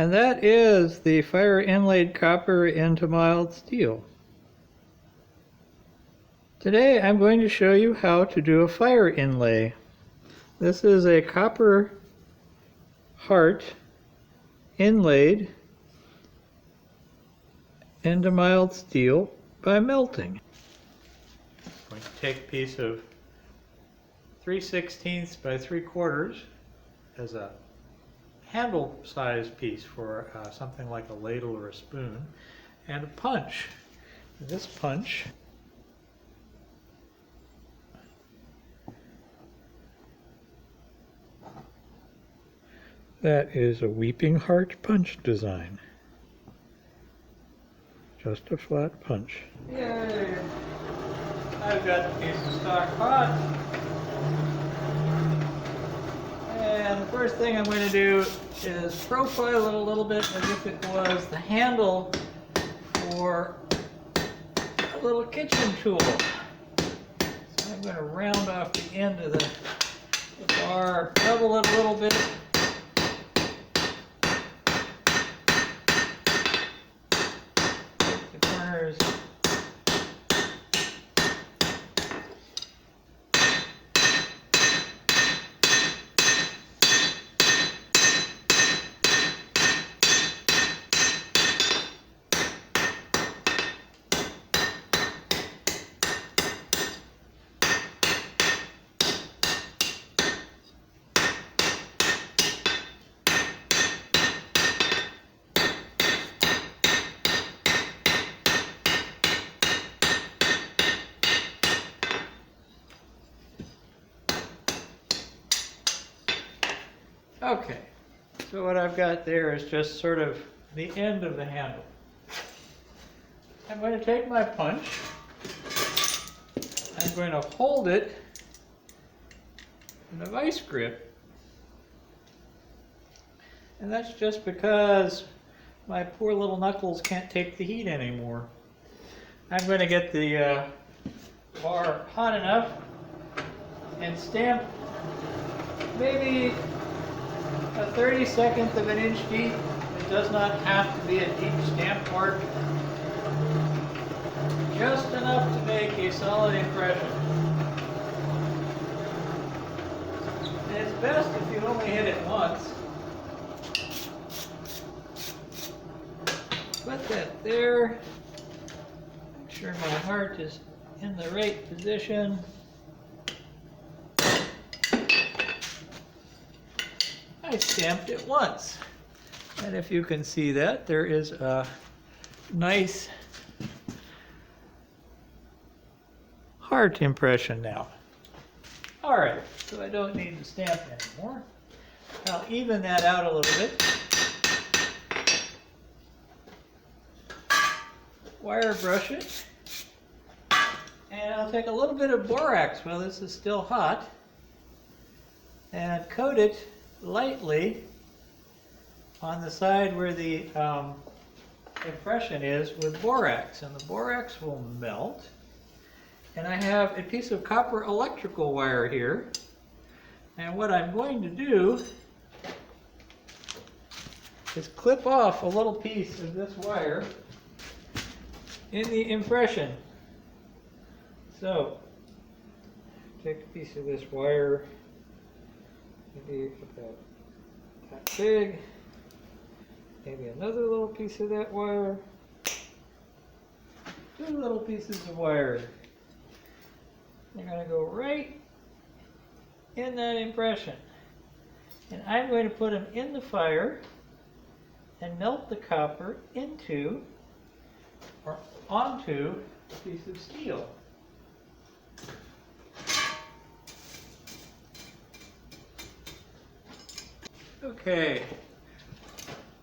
And that is the fire inlaid copper into mild steel. Today I'm going to show you how to do a fire inlay. This is a copper heart inlaid into mild steel by melting. I'm going to take a piece of 3/16 by 3/4 as a handle size piece for something like a ladle or a spoon, and a punch. This punch that is a weeping heart punch design. Just a flat punch. Yay! I've got the piece of stock pot. And the first thing I'm going to do is profile it a little bit as if it was the handle for a little kitchen tool. So I'm going to round off the end of the bar, bevel it a little bit. Take the corners. Okay, so what I've got there is just sort of the end of the handle. I'm going to take my punch, I'm going to hold it in a vice grip, and that's just because my poor little knuckles can't take the heat anymore. I'm going to get the bar hot enough and stamp maybe a 32nd of an inch deep. It does not have to be a deep stamp mark. Just enough to make a solid impression. And it's best if you only hit it once. Put that there. Make sure my heart is in the right position. I stamped it once, and if you can see that, there is a nice heart impression now. Alright, so I don't need to stamp anymore. I'll even that out a little bit. Wire brush it, and I'll take a little bit of borax while this is still hot and coat it lightly on the side where the impression is with borax, and the borax will melt. And I have a piece of copper electrical wire here, and what I'm going to do is clip off a little piece of this wire in the impression. So take a piece of this wire, maybe about that big, maybe another little piece of that wire, two little pieces of wire. They're going to go right in that impression. And I'm going to put them in the fire and melt the copper into or onto a piece of steel. Okay,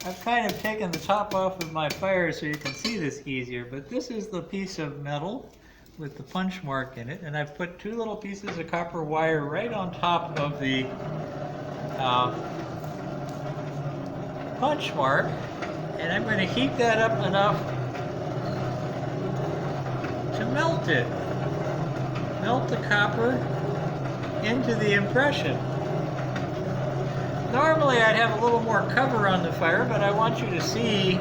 I've kind of taken the top off of my fire so you can see this easier, but this is the piece of metal with the punch mark in it, and I've put two little pieces of copper wire right on top of the punch mark, and I'm going to heat that up enough to melt it. Melt the copper into the impression. Normally I'd have a little more cover on the fire, but I want you to see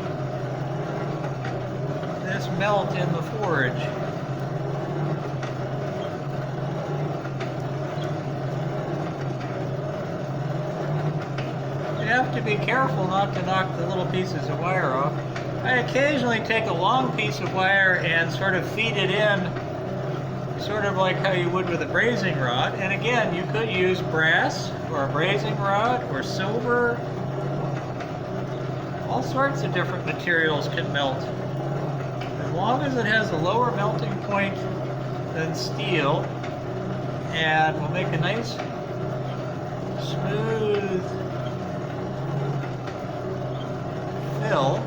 this melt in the forge. You have to be careful not to knock the little pieces of wire off. I occasionally take a long piece of wire and sort of feed it in, sort of like how you would with a brazing rod. And again, you could use brass or a brazing rod or silver. All sorts of different materials can melt. As long as it has a lower melting point than steel and will make a nice smooth fill,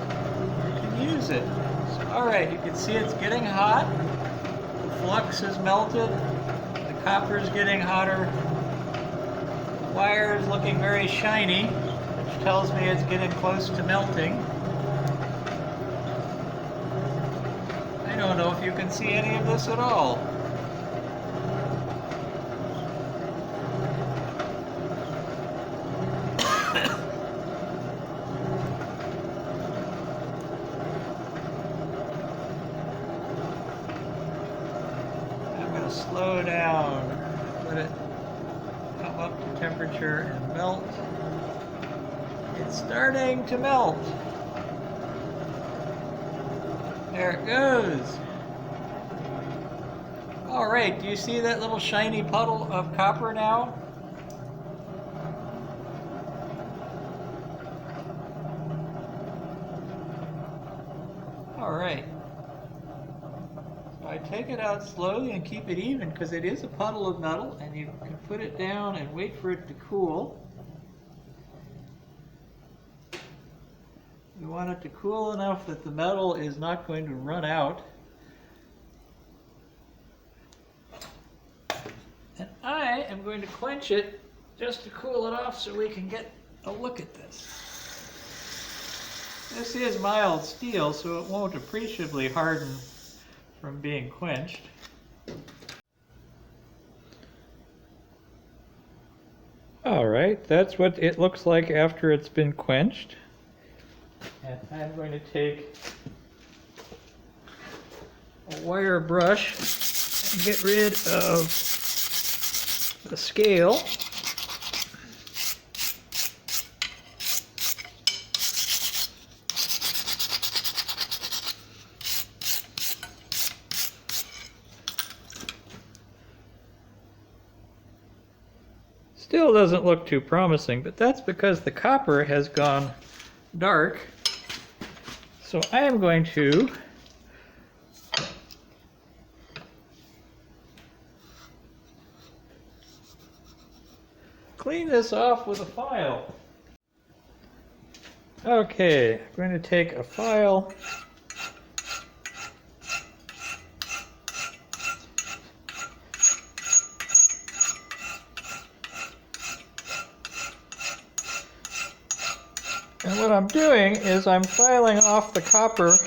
you can use it. So, alright, you can see it's getting hot. The flux is melted. The copper is getting hotter. The wire is looking very shiny, which tells me it's getting close to melting. I don't know if you can see any of this at all. Slow down, let it come up to temperature and melt. It's starting to melt. There it goes. All right, do you see that little shiny puddle of copper now? All right. I take it out slowly and keep it even because it is a puddle of metal, and you can put it down and wait for it to cool. You want it to cool enough that the metal is not going to run out. And I am going to quench it just to cool it off so we can get a look at this. This is mild steel, so it won't appreciably harden from being quenched. All right, that's what it looks like after it's been quenched. And I'm going to take a wire brush and get rid of the scale. Still doesn't look too promising, but that's because the copper has gone dark. So I am going to clean this off with a file. Okay, I'm going to take a file. And what I'm doing is I'm filing off the copper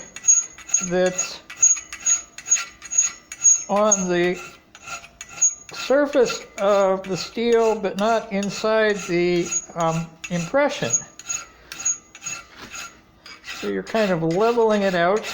that's on the surface of the steel but not inside the impression. So you're kind of leveling it out.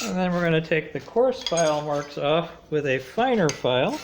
And then we're going to take the coarse file marks off with a finer file.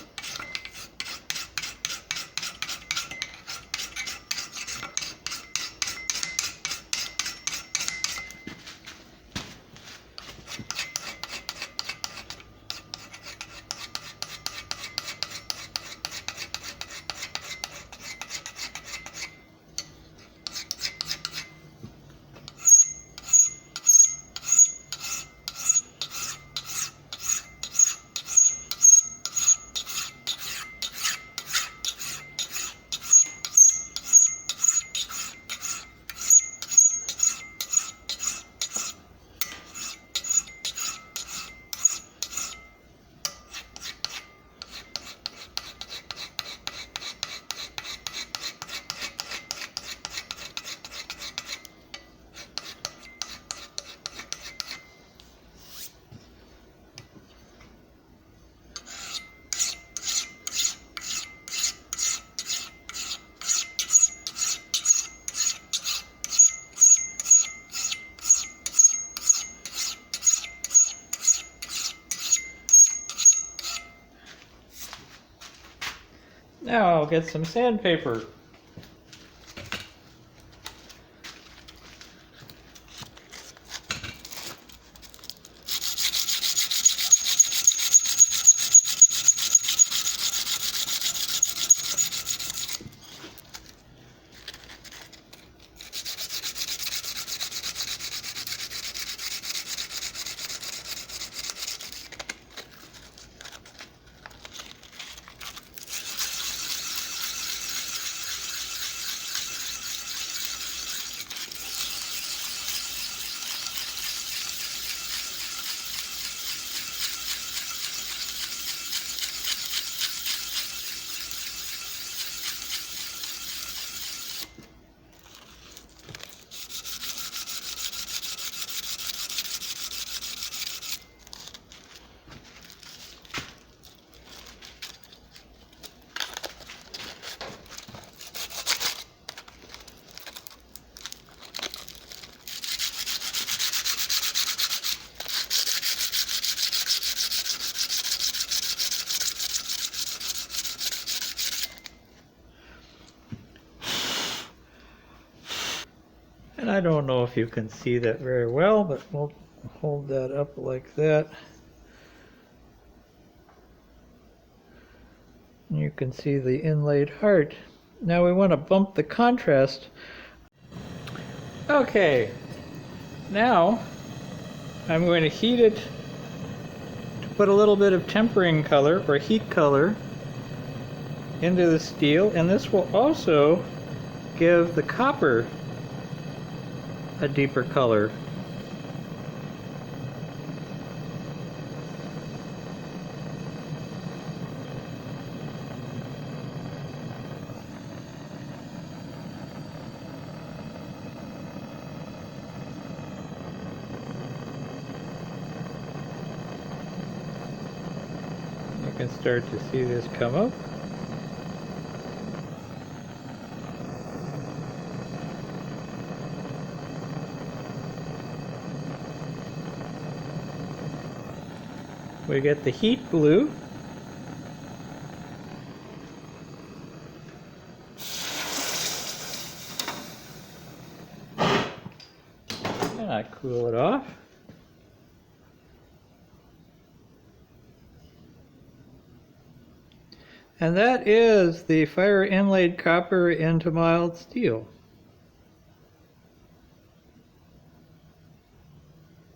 Now I'll get some sandpaper. And I don't know if you can see that very well, but we'll hold that up like that. And you can see the inlaid heart. Now we want to bump the contrast. Okay, now I'm going to heat it to put a little bit of tempering color or heat color into the steel, and this will also give the copper a deeper color. You can start to see this come up. We get the heat blue. And I cool it off. And that is the fire inlaid copper into mild steel.